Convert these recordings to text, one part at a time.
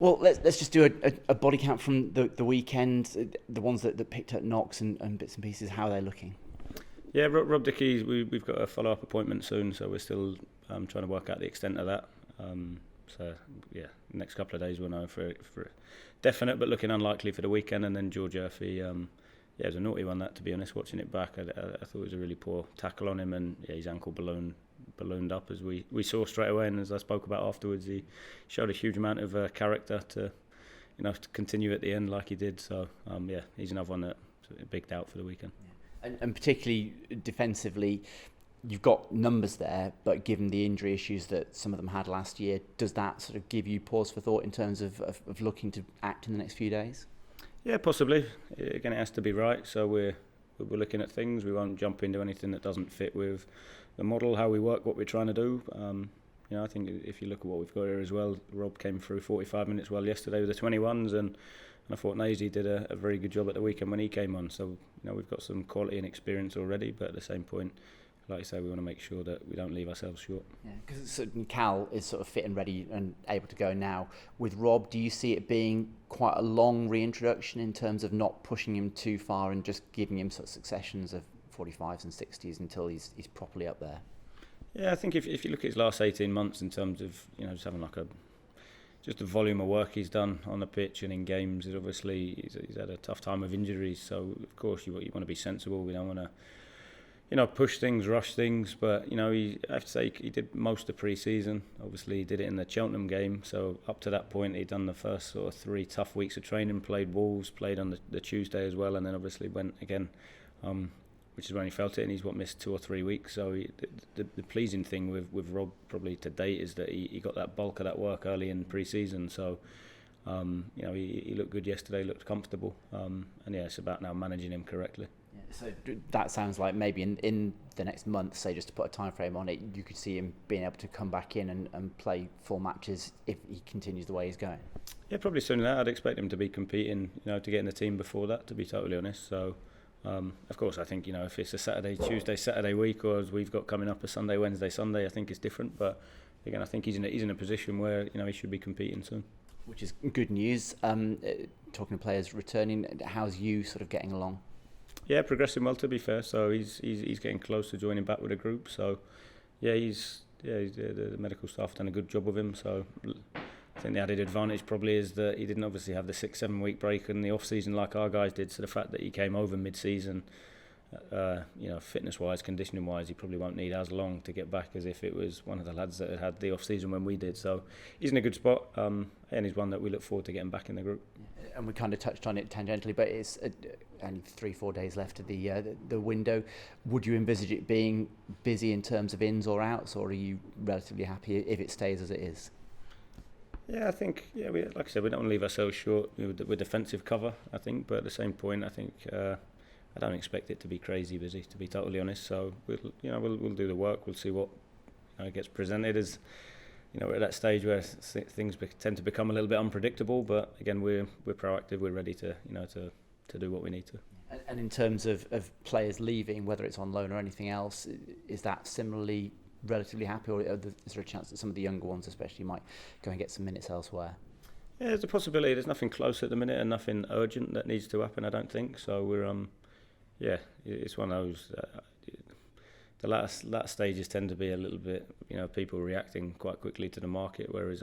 Well, let's just do a body count from the weekend, the ones that picked up knocks and bits and pieces. How they're looking. Yeah, Rob Dickey, we've got a follow-up appointment soon, so we're still trying to work out the extent of that. So, yeah, next couple of days we'll know for definite, but looking unlikely for the weekend. And then George Murphy, yeah, it was a naughty one, that, to be honest. Watching it back, I thought it was a really poor tackle on him, and yeah, his ankle ballooned up, as we saw straight away. And as I spoke about afterwards, he showed a huge amount of character to continue at the end like he did. So, yeah, he's another one that a big doubt for the weekend. And particularly defensively, you've got numbers there, but given the injury issues that some of them had last year, does that sort of give you pause for thought in terms of looking to act in the next few days? Yeah, possibly. Again, it has to be right. So we're looking at things. We won't jump into anything that doesn't fit with the model, how we work, what we're trying to do. I think if you look at what we've got here as well, Rob came through 45 minutes well yesterday with the 21s, and I thought Nazy did a very good job at the weekend when he came on. So we've got some quality and experience already, but at the same point, like I say, we want to make sure that we don't leave ourselves short. Yeah, because Cal is sort of fit and ready and able to go now. With Rob, do you see it being quite a long reintroduction in terms of not pushing him too far and just giving him sort of successions of 45s and 60s until he's properly up there? Yeah, I think if you look at his last 18 months in terms of just having just the volume of work he's done on the pitch and in games, is obviously he's had a tough time with injuries. So of course you want to be sensible. We don't want to push things, rush things, but I have to say he did most of pre-season. Obviously, he did it in the Cheltenham game. So up to that point, he'd done the first sort of 3 tough weeks of training. Played Wolves, played on the Tuesday as well, and then obviously went again, which is when he felt it. And he's missed 2 or 3 weeks. So the pleasing thing with Rob probably to date is that he got that bulk of that work early in pre-season. So he looked good yesterday, looked comfortable, and yeah, it's about now managing him correctly. So that sounds like maybe in the next month, say, just to put a time frame on it, you could see him being able to come back in and play full matches if he continues the way he's going. Yeah, probably sooner than that. I'd expect him to be competing, to get in the team before that, to be totally honest. So, of course, I think, if it's a Tuesday, Saturday week, or as we've got coming up a Sunday, Wednesday, Sunday, I think it's different. But again, I think he's in a position where, he should be competing soon. Which is good news. Talking to players returning, how's you sort of getting along? Yeah, progressing well, to be fair. So he's getting close to joining back with the group. So yeah, the medical staff done a good job with him. So I think the added advantage probably is that he didn't obviously have the 6-7 week break in the off season like our guys did. So the fact that he came over mid season, fitness wise, conditioning wise, he probably won't need as long to get back as if it was one of the lads that had the off season when we did. So he's in a good spot, and he's one that we look forward to getting back in the group. And we kind of touched on it tangentially, but it's only 3-4 days left of the window. Would you envisage it being busy in terms of ins or outs, or are you relatively happy if it stays as it is? Yeah, I think, like I said, we don't want to leave ourselves short with defensive cover, I think, but at the same point, I think I don't expect it to be crazy busy, to be totally honest. So we'll do the work. We'll see what gets presented as. We're at that stage where things tend to become a little bit unpredictable, but again, we're proactive. We're ready to do what we need to. And in terms of players leaving, whether it's on loan or anything else, is that similarly relatively happy, or is there a chance that some of the younger ones especially might go and get some minutes elsewhere? Yeah, there's a possibility. There's nothing close at the minute and nothing urgent that needs to happen, I don't think. So we're it's one of those. The last stages tend to be a little bit, people reacting quite quickly to the market, whereas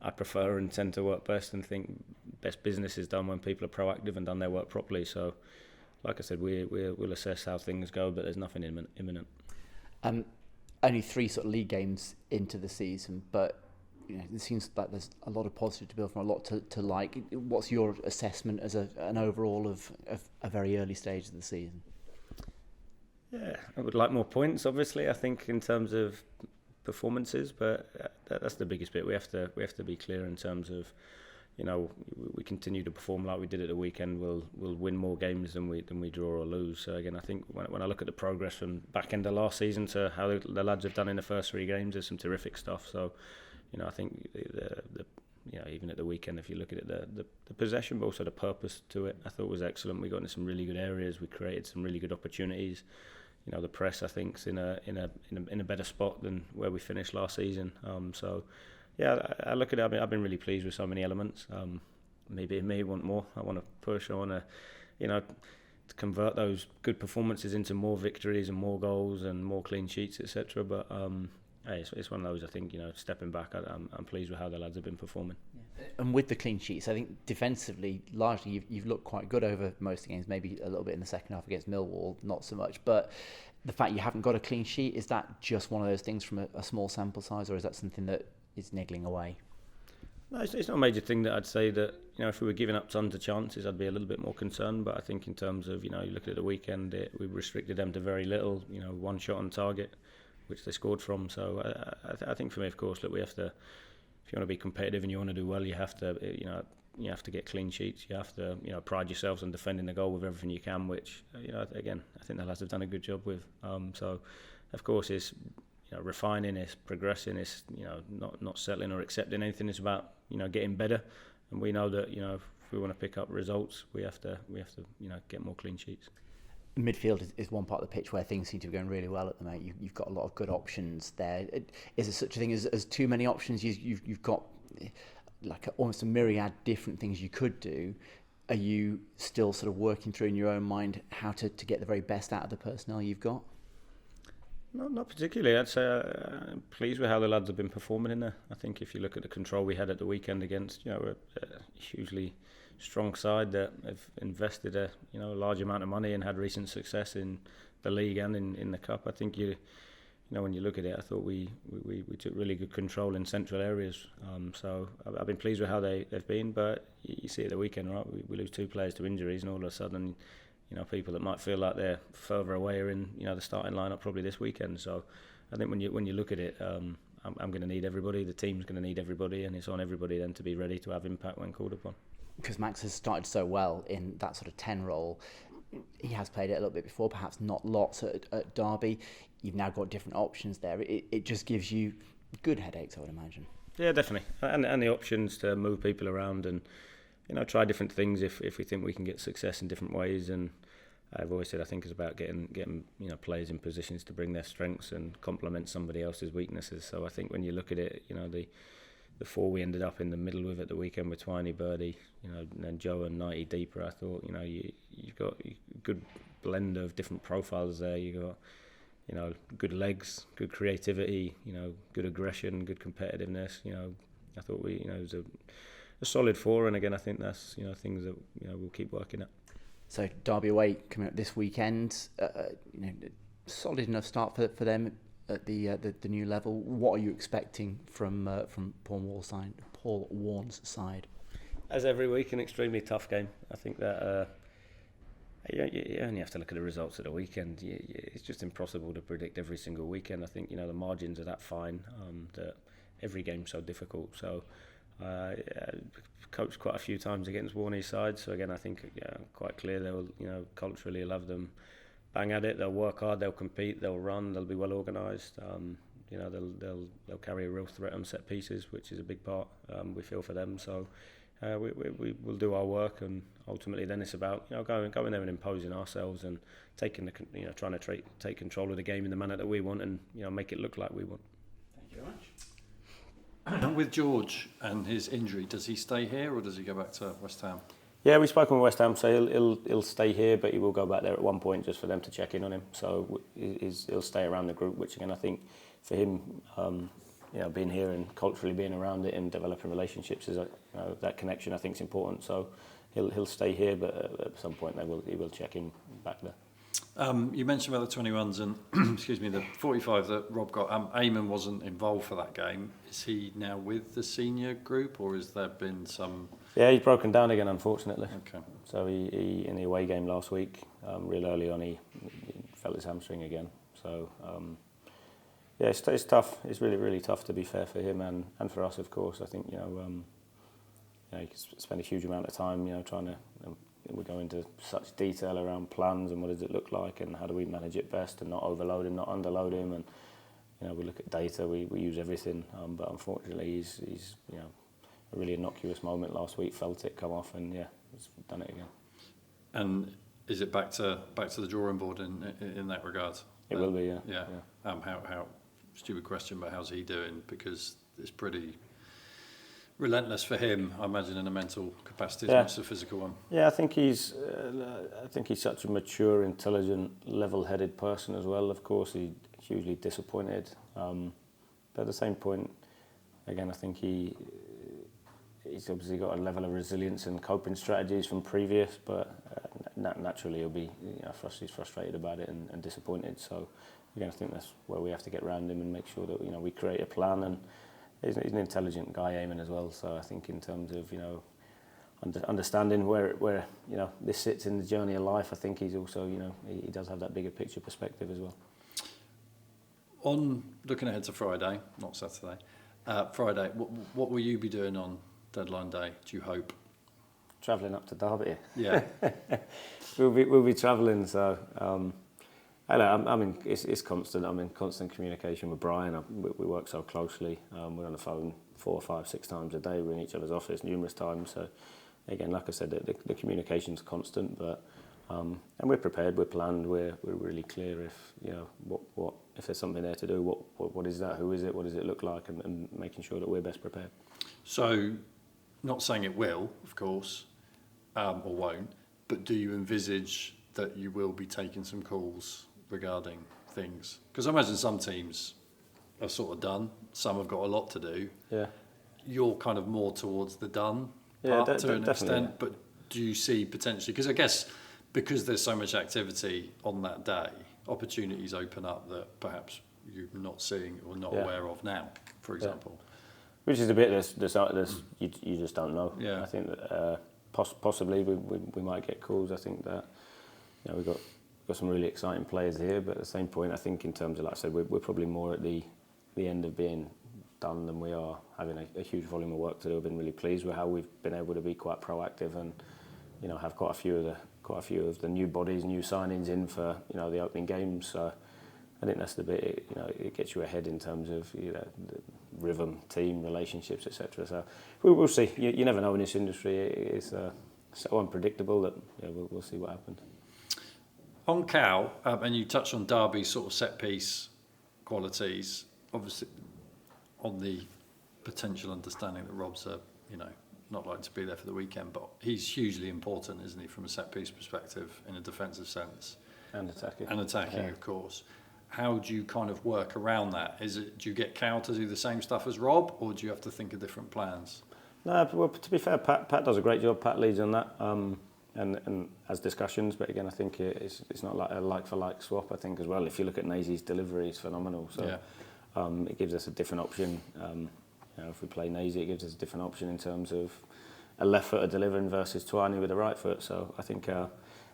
I prefer and tend to work best and think best business is done when people are proactive and done their work properly. So, like I said, we'll assess how things go, but there's nothing imminent. Only 3 sort of league games into the season, but it seems like there's a lot of positive to build from, a lot to like. What's your assessment as an overall of a very early stage of the season? Yeah, I would like more points, obviously, I think, in terms of performances, but that's the biggest bit. We have to be clear in terms of, we continue to perform like we did at the weekend. We'll win more games than we draw or lose. So again, I think when I look at the progress from back end of last season to how the lads have done in the first 3 games, there's some terrific stuff. So, I think even at the weekend, if you look at it, the possession, but also the purpose to it, I thought was excellent. We got into some really good areas. We created some really good opportunities. The press, I think, is in a better spot than where we finished last season. So I look at it. I've been really pleased with so many elements. Maybe me want more. I want to push. I want to, to convert those good performances into more victories and more goals and more clean sheets, etc. But hey, it's one of those. I think stepping back, I'm pleased with how the lads have been performing. Yeah. And with the clean sheets, I think defensively, largely you've looked quite good over most of the games. Maybe a little bit in the second half against Millwall, not so much. But the fact you haven't got a clean sheet, is that just one of those things from a small sample size, or is that something that is niggling away? No, it's not a major thing that I'd say that, if we were giving up tons of chances, I'd be a little bit more concerned. But I think in terms of, you look at the weekend, we restricted them to very little, one shot on target, which they scored from. So I think for me, of course, look, we have to, if you want to be competitive and you want to do well, you have to, you have to get clean sheets. You have to, pride yourselves on defending the goal with everything you can, which, again, I think the lads have done a good job with. So, of course, it's, refining, it's progressing, it's, not settling or accepting anything. It's about, getting better. And we know that, if we want to pick up results, we have to, get more clean sheets. Midfield is one part of the pitch where things seem to be going really well at the moment. You've got a lot of good options there. Is there such a thing as too many options? You've got like almost a myriad different things you could do. Are you still sort of working through in your own mind how to get the very best out of the personnel you've got? No, not particularly. I'd say I'm pleased with how the lads have been performing in there. I think if you look at the control we had at the weekend against, a hugely strong side that have invested a large amount of money and had recent success in the league and in the cup. I think when you look at it, I thought we took really good control in central areas. So I've been pleased with how they've been. But you see at the weekend, right? We lose 2 players to injuries, and all of a sudden, people that might feel like they're further away are in the starting lineup probably this weekend. So I think when you look at it, I'm going to need everybody. The team's going to need everybody, and it's on everybody then to be ready to have impact when called upon. Because Max has started so well in that sort of 10 role. He has played it a little bit before, perhaps not lots at Derby. You've now got different options there. It just gives you good headaches, I would imagine. Yeah, definitely. And the options to move people around and try different things if we think we can get success in different ways. And I've always said I think it's about getting players in positions to bring their strengths and complement somebody else's weaknesses. So I think when you look at it, the 4 we ended up in the middle with at the weekend with Twiney, Birdie, and then Joe and 90 deeper. I thought, you've got a good blend of different profiles there. You got, good legs, good creativity, good aggression, good competitiveness. I thought it was a solid 4, and again, I think that's things that we'll keep working at. So Derby away coming up this weekend. Solid enough start for them at the new level. What are you expecting from Paul Warne's side? As every week, an extremely tough game. I think that you only have to look at the results of the weekend. It's just impossible to predict every single weekend. I think the margins are that fine that every game's so difficult. So coached quite a few times against Warney's side. So again, I think quite clear they will culturally love them. Bang at it. They'll work hard. They'll compete. They'll run. They'll be well organised. They'll carry a real threat on set pieces, which is a big part we feel for them. So we will do our work, and ultimately then it's about going there and imposing ourselves and taking trying to take control of the game in the manner that we want, and make it look like we want. Thank you very much. With George and his injury, does he stay here or does he go back to West Ham? Yeah, we've spoken with West Ham, so he'll stay here, but he will go back there at one point just for them to check in on him. So he'll stay around the group, which again I think for him, being here and culturally being around it and developing relationships is that connection I think is important. So he'll stay here, but at some point he will check in back there. You mentioned about the 21s and excuse me, the 45 that Rob got. Eamon wasn't involved for that game. Is he now with the senior group, or has there been some? Yeah, he's broken down again, unfortunately. Okay. So he in the away game last week, real early on, he felt his hamstring again. So it's tough. It's really, really tough, to be fair, for him and for us, of course. I think he can spend a huge amount of time, trying to. We go into such detail around plans and what does it look like and how do we manage it best and not overload him, not underload him, and we look at data. We use everything, but unfortunately he's a really innocuous moment last week. Felt it come off, and he's done it again. And is it back to the drawing board in that regard? It will be, yeah. How stupid question, but how's he doing? Because it's pretty relentless for him, I imagine, in a mental capacity as Yeah. much as a physical one. Yeah, I think he's such a mature, intelligent, level-headed person as well. Of course, he's hugely disappointed, but at the same point, again, I think he's obviously got a level of resilience and coping strategies from previous, but naturally he'll be he's frustrated about it and disappointed. So again, I think that's where we have to get around him and make sure that we create a plan. And he's an intelligent guy, Eamon, as well. So I think in terms of understanding where this sits in the journey of life, I think he's also he does have that bigger picture perspective as well. On looking ahead to Friday, not Saturday, Friday, what will you be doing on deadline day, do you hope? Travelling up to Derby. Yeah. we'll be travelling, so it's constant. I'm in constant communication with Brian. We work so closely. We're on the phone 4, 5, 6 times a day. We're in each other's office numerous times. So again, like I said, the communication's constant, but and we're prepared. We're planned. We're really clear if what if there's something there to do. What is that? Who is it? What does it look like? And making sure that we're best prepared. So, not saying it will, of course, or won't, but do you envisage that you will be taking some calls regarding things? Because I imagine some teams are sort of done, some have got a lot to do. Yeah. You're kind of more towards the done part to an extent, yeah. But do you see potentially, because I guess because there's so much activity on that day, opportunities open up that perhaps you're not seeing or not aware of now, for example. Yeah. Which is a bit this you just don't know. Yeah. I think that possibly we might get calls. I think that we've got some really exciting players here, but at the same point, I think in terms of, like I said, we're probably more at the end of being done than we are having a huge volume of work to do. I've been really pleased with how we've been able to be quite proactive and have quite a few of the new bodies, new signings in for the opening games. So I think that's the bit it gets you ahead in terms of the rhythm, team, relationships, etc. So we'll see. You never know in this industry. It's so unpredictable that we'll see what happens. On Cal, and you touched on Derby's sort of set piece qualities. Obviously, on the potential understanding that Rob's not likely to be there for the weekend, but he's hugely important, isn't he, from a set piece perspective in a defensive sense and attacking, yeah. Of course. How do you kind of work around that? Do you get Cal to do the same stuff as Rob, or do you have to think of different plans? No, well, to be fair, Pat does a great job. Pat leads on that, and has discussions. But again, I think it's not like a like-for-like swap. I think as well, if you look at Nazy's delivery, it's phenomenal. So yeah. It gives us a different option. If we play Nazy, it gives us a different option in terms of a left footer delivering versus Twani with a right foot. So I think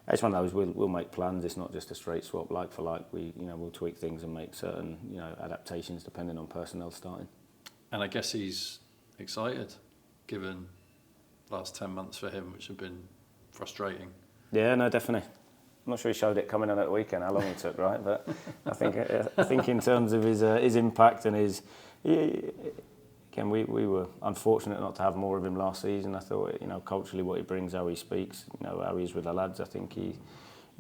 it's one of those we'll make plans. It's not just a straight swap like for like. We'll tweak things and make certain adaptations depending on personnel starting. And I guess he's excited, given last 10 months for him, which have been frustrating. Yeah, no, definitely. I'm not sure he showed it coming on at the weekend how long it took, right? But I think in terms of his impact and again, we were unfortunate not to have more of him last season. I thought, culturally what he brings, how he speaks, how he is with the lads, I think he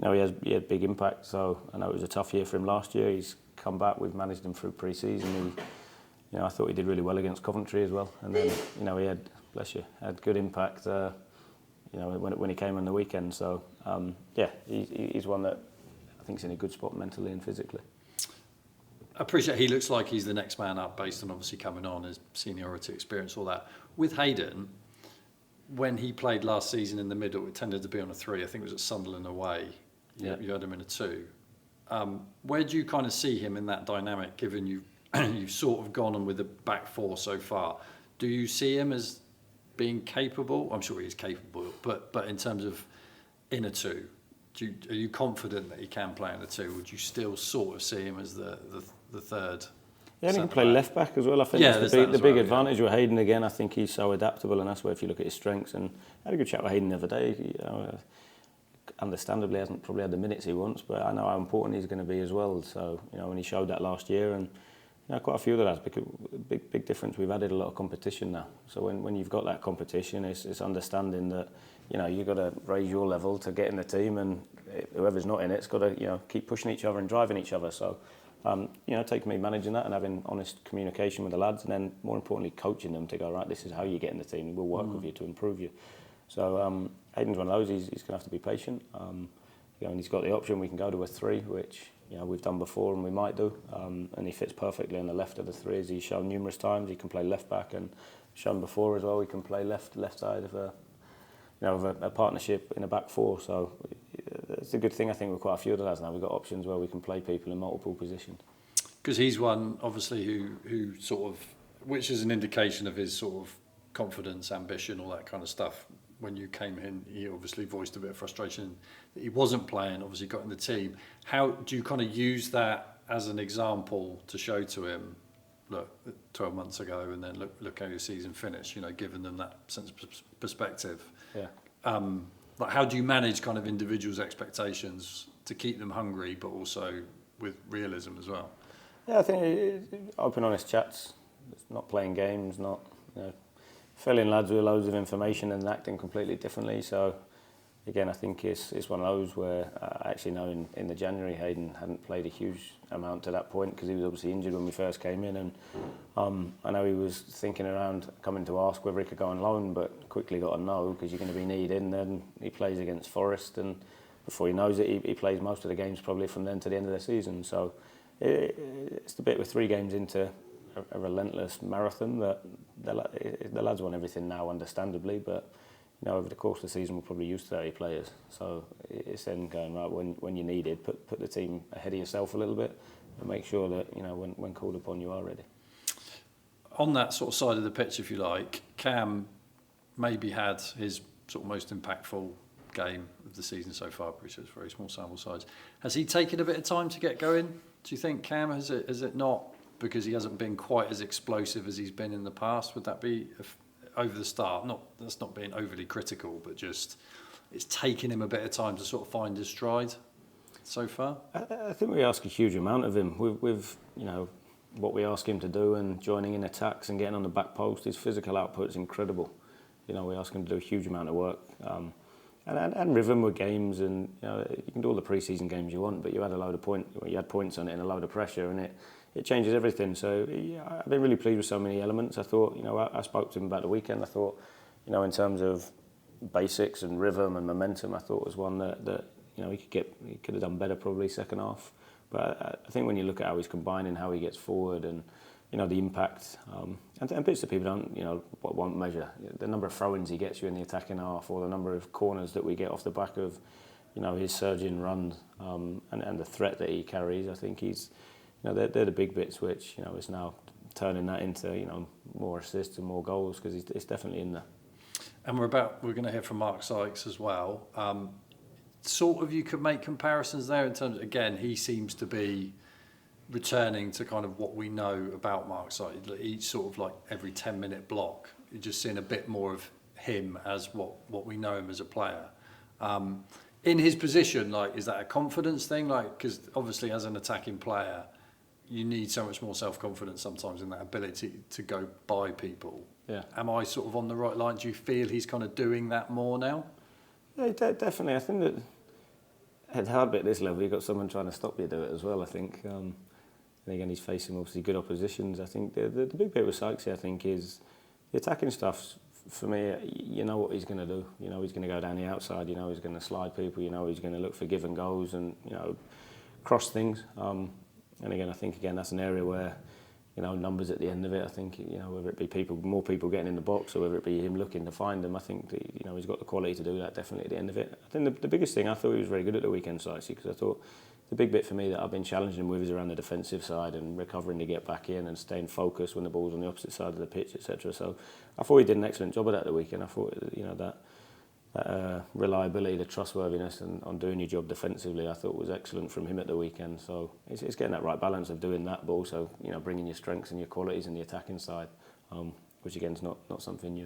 had big impact. So I know it was a tough year for him last year. He's come back. We've managed him through pre-season. I thought he did really well against Coventry as well. And then, he had good impact, when he came on the weekend. So, he's one that I think is in a good spot mentally and physically. I appreciate he looks like he's the next man up based on obviously coming on, his seniority, experience, all that. With Hayden, when he played last season in the middle, it tended to be on a 3. I think it was at Sunderland away. You had him in a 2. Where do you kind of see him in that dynamic, given you've sort of gone on with the back 4 so far? Do you see him as being capable? I'm sure he's capable, but in terms of in a 2, are you confident that he can play in a 2? Would you still sort of see him as the third? Yeah, he can play left back as well. I think that's the big advantage with Hayden. Again, I think he's so adaptable, and that's where if you look at his strengths. And I had a good chat with Hayden the other day. Understandably, hasn't probably had the minutes he wants, but I know how important he's going to be as well. So when he showed that last year, and quite a few of the lads, big difference. We've added a lot of competition now. So when you've got that competition, it's understanding that you've got to raise your level to get in the team, and whoever's not in it's got to keep pushing each other and driving each other. So taking me managing that and having honest communication with the lads, and then more importantly coaching them to go, right, this is how you get in the team, we'll work with you to improve you. So Hayden's one of those, he's going to have to be patient. And he's got the option, we can go to a 3, which we've done before and we might do, and he fits perfectly on the left of the 3, as he's shown numerous times. He can play left back, and shown before as well, he can play left side of a partnership in a back 4. So it's a good thing, I think, with quite a few of the lads now. We've got options where we can play people in multiple positions. Because he's one, obviously, who sort of, which is an indication of his sort of confidence, ambition, all that kind of stuff. When you came in, he obviously voiced a bit of frustration that he wasn't playing, obviously got in the team. How do you kind of use that as an example to show to him, look, 12 months ago, and then look how your season finished, giving them that sense of perspective? Yeah. Like, how do you manage kind of individuals' expectations to keep them hungry, but also with realism as well? Yeah, I think open, honest chats. It's not playing games, not filling lads with loads of information and acting completely differently. So again, I think it's one of those where I actually know in the January Hayden hadn't played a huge amount to that point because he was obviously injured when we first came in, and I know he was thinking around coming to ask whether he could go on loan, but quickly got a no because you're going to be needed. And then he plays against Forest, and before he knows it, he plays most of the games probably from then to the end of the season. So it's the bit with 3 games into a relentless marathon that the lads want everything now, understandably, but over the course of the season we'll probably use 30 players. So it's then going, right, when you're needed, put the team ahead of yourself a little bit and make sure that when called upon you are ready. On that sort of side of the pitch, if you like, Cam maybe had his sort of most impactful game of the season so far. I appreciate it's very small sample size. Has he taken a bit of time to get going? Do you think, Cam, has it not, because he hasn't been quite as explosive as he's been in the past? Would that be over the start? That's not being overly critical, but just it's taken him a bit of time to sort of find his stride so far? I think we ask a huge amount of him. With what we ask him to do and joining in attacks and getting on the back post, his physical output is incredible. We ask him to do a huge amount of work. And rhythm with games, and you can do all the pre-season games you want, but you had points on it and a load of pressure, and it changes everything. So I've been really pleased with so many elements. I thought, I spoke to him about the weekend. I thought, in terms of basics and rhythm and momentum, I thought was one that he could have done better probably second half. But I think when you look at how he's combining, how he gets forward, and the impact, and bits that people won't measure, the number of throw-ins he gets you in the attacking half, or the number of corners that we get off the back of his surging runs, and the threat that he carries. I think he's they're the big bits which is now turning that into more assists and more goals, because it's definitely in there. And we're going to hear from Mark Sykes as well. Sort of, you could make comparisons there in terms of, again, he seems to be returning to kind of what we know about Mark Sykes. Each sort of like every 10-minute block, you're just seeing a bit more of him as what we know him as a player. In his position, is that a confidence thing? Because obviously as an attacking player, you need so much more self-confidence sometimes in that ability to go by people. Yeah. Am I sort of on the right line? Do you feel he's kind of doing that more now? Yeah, definitely. I think that at hard bit at this level, you've got someone trying to stop you do it as well, I think. And again, he's facing obviously good oppositions. I think the big bit with Sykes, I think, is the attacking stuff. For me, you know what he's going to do. He's going to go down the outside. He's going to slide people. He's going to look for give and goes and cross things. And again, I think that's an area where numbers at the end of it. I think whether it be more people getting in the box, or whether it be him looking to find them. I think that, he's got the quality to do that definitely at the end of it. I think the biggest thing, I thought he was very good at the weekend, Sykes, because I thought the big bit for me that I've been challenging him with is around the defensive side and recovering to get back in and staying focused when the ball's on the opposite side of the pitch, etc. So I thought he did an excellent job of that the weekend. I thought that reliability, the trustworthiness, and on doing your job defensively, I thought was excellent from him at the weekend. So it's getting that right balance of doing that, but also bringing your strengths and your qualities in the attacking side, which again is not something new.